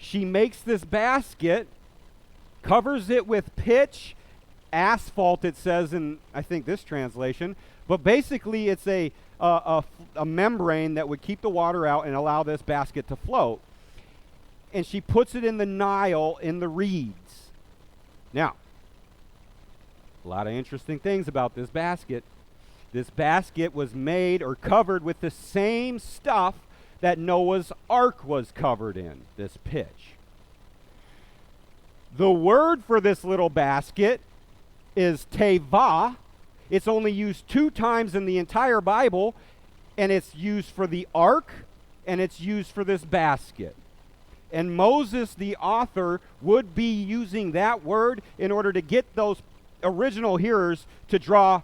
she makes this basket, covers it with pitch, asphalt, it says in, I think, this translation. But basically, it's a membrane that would keep the water out and allow this basket to float. And she puts it in the Nile in the reeds. Now, a lot of interesting things about this basket. This basket was made or covered with the same stuff that Noah's ark was covered in, this pitch. The word for this little basket is teva. It's only used 2 times in the entire Bible, and it's used for the ark, and it's used for this basket. And Moses, the author, would be using that word in order to get those original hearers to draw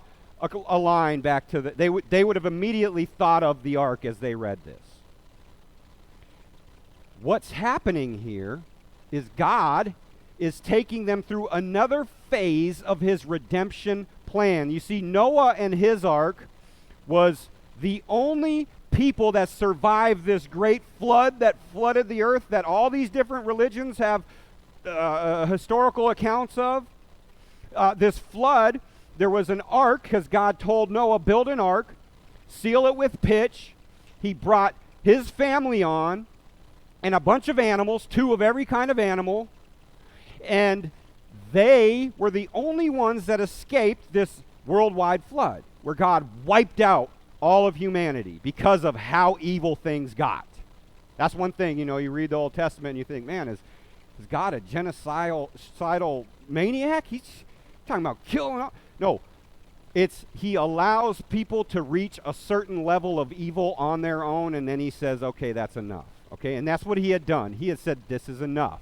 a line back to they would have immediately thought of the ark as they read this. What's happening here is God is taking them through another phase of his redemption plan. You see, Noah and his ark was the only people that survived this great flood that flooded the earth that all these different religions have historical accounts of. This flood, there was an ark because God told Noah, build an ark, seal it with pitch. He brought his family on and a bunch of animals, 2 of every kind of animal, and they were the only ones that escaped this worldwide flood where God wiped out all of humanity because of how evil things got. That's one thing, you read the Old Testament and you think, man, is God a genocidal maniac? He's talking about killing all. No, he allows people to reach a certain level of evil on their own, and then he says, okay, that's enough. Okay, and that's what he had done. He had said, this is enough.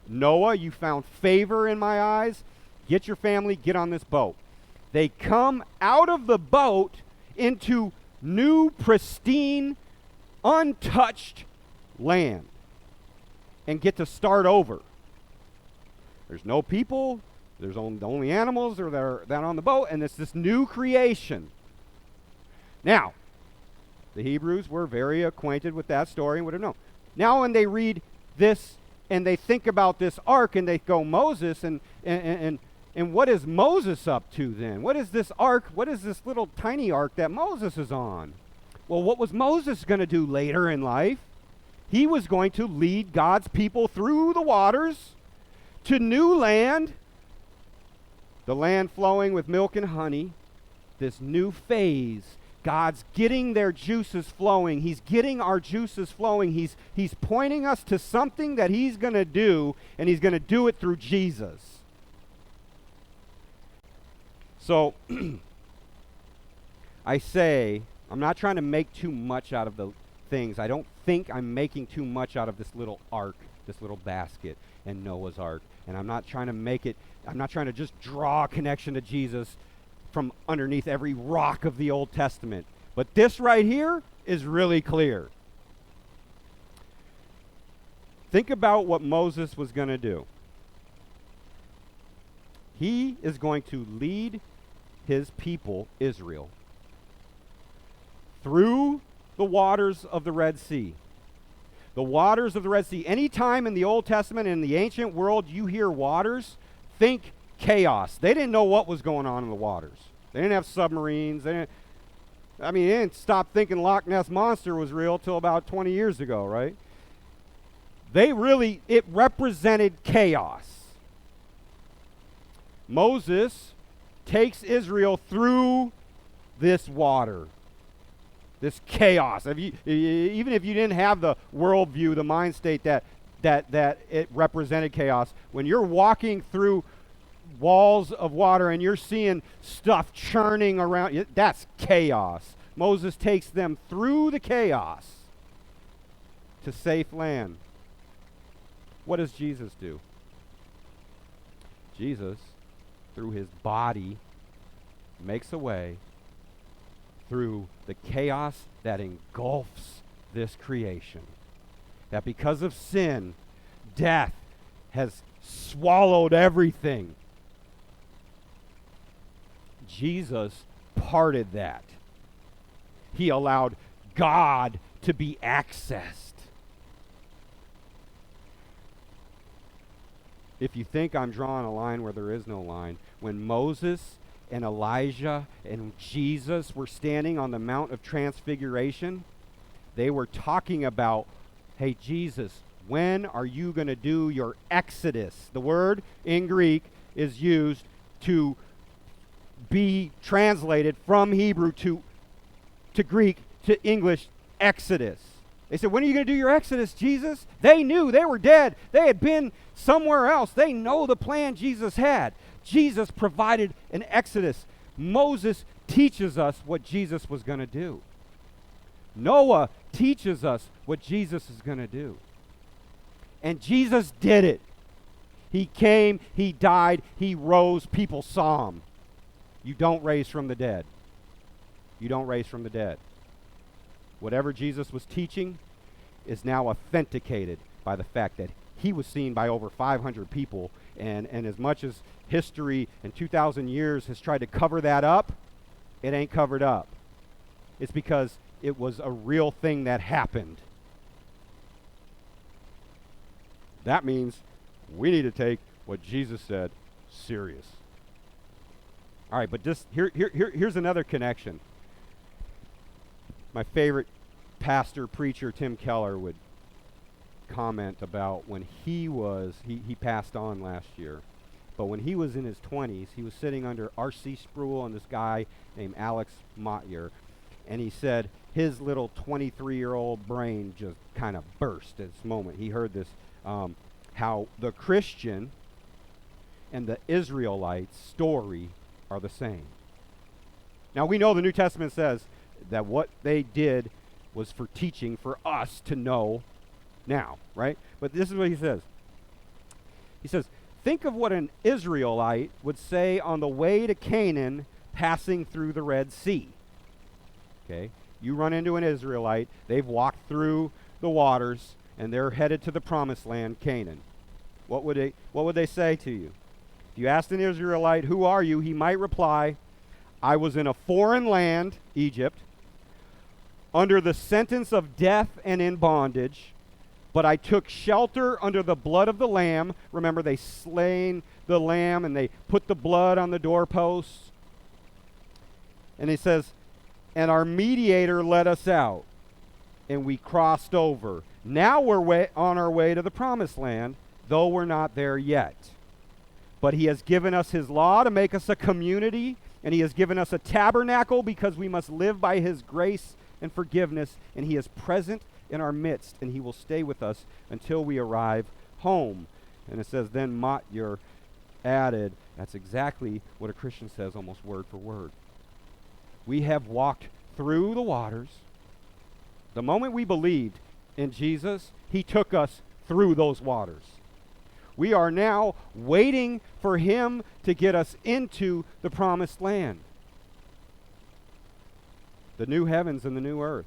Noah, you found favor in my eyes. Get your family, get on this boat. They come out of the boat into new, pristine, untouched land and get to start over. There's no people. There's only animals that are on the boat, and it's this new creation. Now, the Hebrews were very acquainted with that story and would have known. Now when they read this and they think about this ark and they go, Moses, and what is Moses up to then? What is this ark? What is this little tiny ark that Moses is on? Well, what was Moses going to do later in life? He was going to lead God's people through the waters to new land, the land flowing with milk and honey, this new phase. God's getting their juices flowing. He's getting our juices flowing. He's pointing us to something that he's going to do, and he's going to do it through Jesus. So, I say, I'm not trying to make too much out of the things. I don't think I'm making too much out of this little ark, this little basket, and Noah's ark. And I'm not trying to just draw a connection to Jesus from underneath every rock of the Old Testament. But this right here is really clear. Think about what Moses was going to do. He is going to lead his people, Israel, through the waters of the Red Sea. The waters of the Red Sea. Anytime in the Old Testament, in the ancient world, you hear waters, think chaos. They didn't know what was going on in the waters. They didn't have submarines. They didn't stop thinking Loch Ness Monster was real till about 20 years ago, right? It represented chaos. Moses takes Israel through this water, this chaos. Even if you didn't have the worldview, the mind state that it represented chaos, when you're walking through walls of water and you're seeing stuff churning around, that's chaos. Moses takes them through the chaos to safe land. What does Jesus do? Jesus, through his body, makes a way through the chaos that engulfs this creation. That because of sin, death has swallowed everything. Jesus parted that. He allowed God to be accessed. If you think I'm drawing a line where there is no line, when Moses and Elijah and Jesus were standing on the Mount of Transfiguration, they were talking about, hey, Jesus, when are you going to do your exodus? The word in Greek is used to be translated from Hebrew to Greek to English, exodus. They said, when are you going to do your exodus, Jesus? They knew they were dead. They had been somewhere else. They know the plan Jesus had. Jesus provided an exodus. Moses teaches us what Jesus was going to do. Noah teaches us what Jesus is going to do. And Jesus did it. He came, he died, he rose, people saw him. You don't raise from the dead. You don't raise from the dead. Whatever Jesus was teaching is now authenticated by the fact that he was seen by over 500 people, and as much as history and 2,000 years has tried to cover that up, it ain't covered up. It's because it was a real thing that happened. That means we need to take what Jesus said serious. All right, but just here's another connection. My favorite pastor, preacher, Tim Keller, would comment about when he passed on last year, but when he was in his 20s, he was sitting under R.C. Sproul and this guy named Alex Motyer, and he said his little 23-year-old brain just kind of burst at this moment. He heard this, how the Christian and the Israelite story are the same. Now we know the New Testament says that what they did was for teaching for us to know now, right? But this is what he says. He says, think of what an Israelite would say on the way to Canaan passing through the Red Sea. Okay? You run into an Israelite, they've walked through the waters, and they're headed to the promised land, Canaan. What would they say to you? If you asked an Israelite, who are you? He might reply, I was in a foreign land, Egypt, under the sentence of death and in bondage, but I took shelter under the blood of the Lamb. Remember, they slain the Lamb and they put the blood on the doorposts. And he says, and our mediator led us out, and we crossed over. Now we're on our way to the promised land, though we're not there yet. But he has given us his law to make us a community, and he has given us a tabernacle because we must live by his grace and forgiveness, and he is present in our midst, and he will stay with us until we arrive home. And it says, then Motyer added, that's exactly what a Christian says, almost word for word. We have walked through the waters. The moment we believed in Jesus, he took us through those waters. We are now waiting for him to get us into the promised land. The new heavens and the new earth.